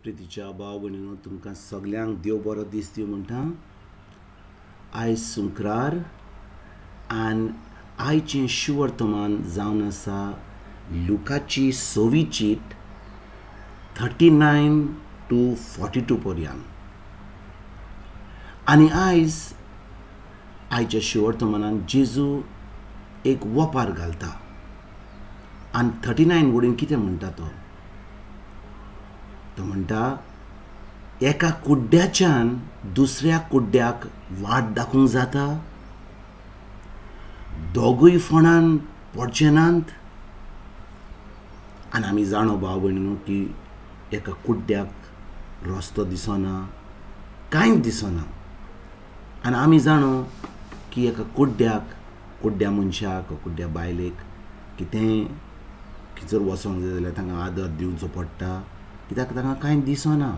प्रितीच्या भाव भयणीनो तुमकां सगल्यांक देव बरो दीस दिवं म्हणटा. आयज सुंक्रार आनी आयचें शुवर्तमान जावन आसा लुकाची 6वी चीट 39 to 42 पर्यंत. आनी आयच्या शुवर्तमानान जेजू एक वोपार घालता आनी 39 वडीन कितें म्हणटा तो म्हणटा एका कुड्ड्याच्यान दुसऱ्या कुड्ड्याक वाट दाखोवंक जाता, दोगूय फोंडान पडचे नात. आनी आमी जाणो भाव भयणीनो की एका कुड्ड्याक रस्तो दिसना, कांयच दिसना. आनी आमी जाणो की एका कुड्ड्या मनशाक कुड्ड्या बायलेक कितें जर वचोंक जाय जाल्यार तांकां आदर दिवचो पडटा, कित्याक तांकां कांय दिसना.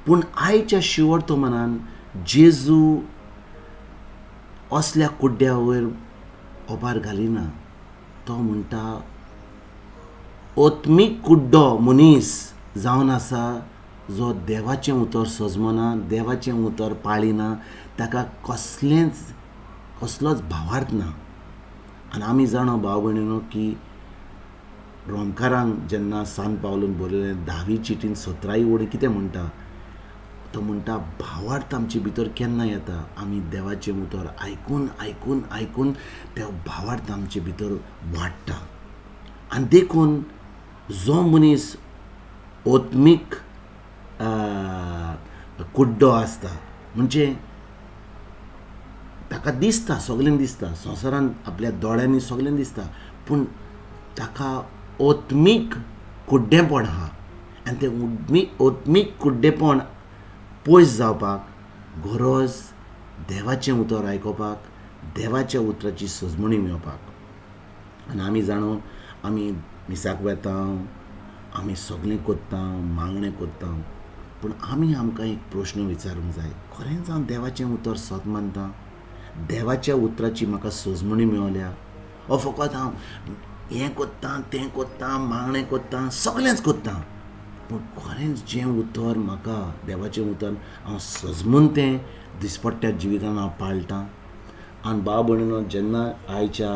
पूण आयच्या शिवर्तमानान जेजू असल्या कुड्ड्या वयर ओपार घालिना. तो म्हणटा ओत्मीक कुड्डो मनीस जावन आसा जो देवाचें उतर सजमना, देवाचें उतर पाळिना, ताका कसलोच भावार्थ ना. आनी आमी जाणो भाव भयणीनो की रोमकारांक जेन्ना सान पावलून बरयलें 10वी चिटीन 17वी वडीन कितें म्हणटा, तो म्हणटा भावार्थ आमचे भितर केन्ना येता, आमी देवाचें उतर आयकून आयकून आयकून ते भावार्थ आमचे भितर वाडटा. आनी देखून जो मनीस ओत्मीक कुड्डो आसता म्हणजे ताका दिसता, सगळ्यांक दिसता, संवसारांत आपल्या दोळ्यांनी सगळ्यांक दिसता, पूण ताका ओत्मीक कुड्डेपण आहा. आनी तें ओत्मीक कुड्डेपण पयस जावपाक गरज देवाचें उतर आयकोपाक, देवाच्या उतराची सजमणी मेळोवपाक. आनी आमी जाणो आमी मिसाक वेता, आमी सगळें कोत्ता, मागणें कोत्ता, पूण आमकां एक प्रश्न विचारूंक जाय, खरेंच हांव देवाचें उतर सत मानतां, देवाच्या उतराची म्हाका सजमणी मेळल्या, हो फकत हांव हें कोत्तां तें कोत्तां, मागणें कोत्तां, सगळेंच कोत्तां, पूण खरेंच जें उतर म्हाका देवाचें उतर हांव सजमून तें दिसपट्ट्या जिवितान हांव पाळटां. आनी भाव भयणीनो जेन्ना आयच्या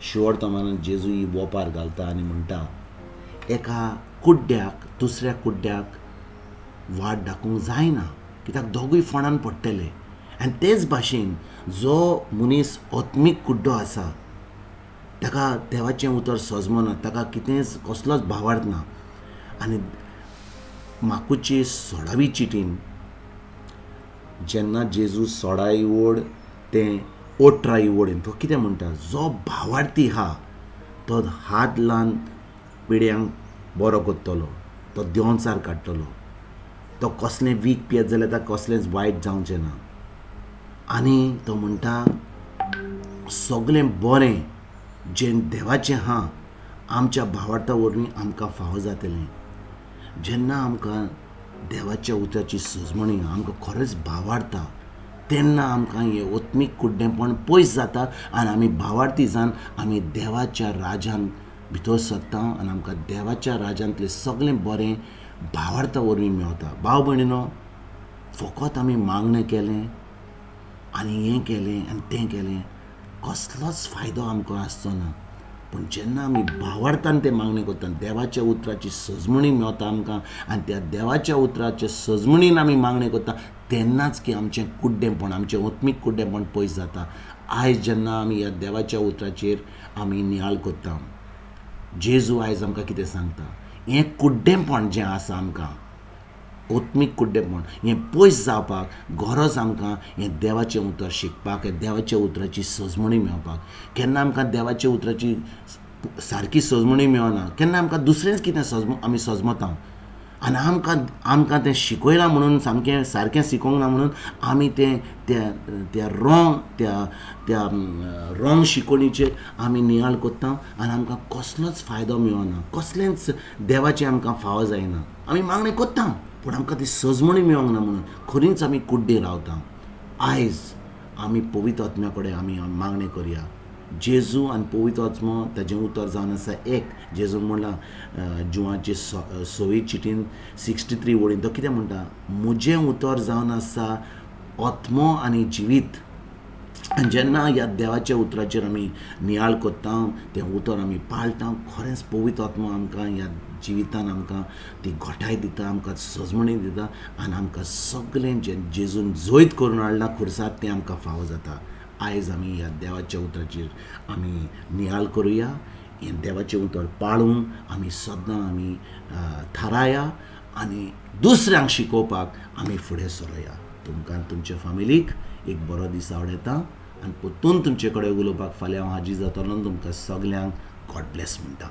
शिवर्तमानान जेजू ही वोपार घालता आनी म्हणटा एका कुड्ड्याक दुसऱ्या कुड्ड्याक वाट दाखोवंक जायना, कित्याक दोगूय फोंडान पडटले. आनी तेच भाशेन जो मनीस ओत्मीक कुड्डो आसा ताका देवाचें उतर सजमना, ताका कितेंच कसलोच भावार्थ ना. आनी माकूची 16वी चिटीन जेन्ना जेजू 16वी वड तें 18वी वडीन तो कितें म्हणटा, जो भावार्थी आहा तो हात लावन पिड्यांक बरो कोत्तलो, तो देंवचार काडटलो, तो कसलें वीक पियेत जाल्यार ताका कसलेंच वायट जावचें ना. आनी तो म्हणटा सगळें बरें जें देवाचें आहा आमच्या भावार्था वरवीं आमकां फावो जातलें. जेन्ना आमकां देवाच्या उतराची सजमणी आमकां खरेंच भावार्था, तेन्ना आमकां हें ओत्मीक कुड्डेपण पयस जाता आनी आमी भावार्थी जावन आमी देवाच्या राज्यान भितर सरता आनी आमकां देवाच्या राज्यांतलें सगळें बरें भावार्था वरवीं मेळटा. भाव भयणीनो फकत आमी मागणें केलें आनी हें केलें आनी तें केलें कसलोच फायदो आमकां आसचो ना. पूण जेन्ना आमी भावार्थान तें मागणें करता, देवाच्या उतराची सजमणी मेळटा आमकां आनी त्या देवाच्या उतराच्या सजमणीन आमी मागणें करता, तेन्नाच की आमचें कुड्डेपण, आमचें ओत्मीक कुड्डेपण पयस जाता. आयज जेन्ना आमी ह्या देवाच्या उतराचेर आमी नियाळ करता, जेजू आयज आमकां कितें सांगता, हें कुड्डेपण जें आसा आमकां ओत्मीक कुड्डेपण हें पयस जावपाक गरज आमकां हें देवाचें उतर शिकपाक, हें देवाच्या उतराची सजमणी मेळपाक. केन्ना आमकां देवाच्या उतराची सारकी सजमणी मेळना, केन्ना आमकां दुसरेंच कितें आमी सजमता आनी आमकां तें शिकयलां म्हणून सारकें शिकोवंक ना म्हणून आमी त्या रोंग शिकोवणीचेर आमी नियाळ कोत्ता आनी आमकां कसलोच फायदो मेळना, कसलेंच देवाचें आमकां फावो जायना. आमी मागणें कोत्ता पूण आमकां ती सजमणी मेळोंक ना म्हणून खरींच आमी कुड्डे रावता. आयज आमी पवित्र आत्म्या कडेन आमी मागणें करया जेजू आनी पवित्र आत्मो ताजें उतर जावन आसा एक. जेजून म्हणलां जुवांचे 6वी चिटीन 63 वळीन तो कितें म्हणटा, म्हजें उतर जावन आसा आत्मो आनी जिवीत. आनी जेन्ना ह्या देवाच्या उतराचेर आमी नियाळ कोत्ता, तें उतर आमी पाळटा, खरेंच पवित्र आत्मो आमकां ह्या जिवितान आमकां ती घोटाय दिता, आमकां सजमणी दिता आनी आमकां सगळें जें जेजून जैत करून हाडलां खुर्सार तें आमकां फावो जाता. आयज आमी ह्या देवाच्या उतराचेर आमी नियाळ करुया, हें देवाचें उतर पाळून आमी सदां आमी थाराया आनी दुसऱ्यांक शिकोवपाक आमी फुडें सरोया. तुमकां तुमच्या फॅमिलीक एक बरो दीस आवडेता आनी परतून तुमचे कडेन उलोवपाक फाल्यां हांव हाजीर जातलो. तुमकां सगल्यांक गॉड ब्लेस म्हणटा.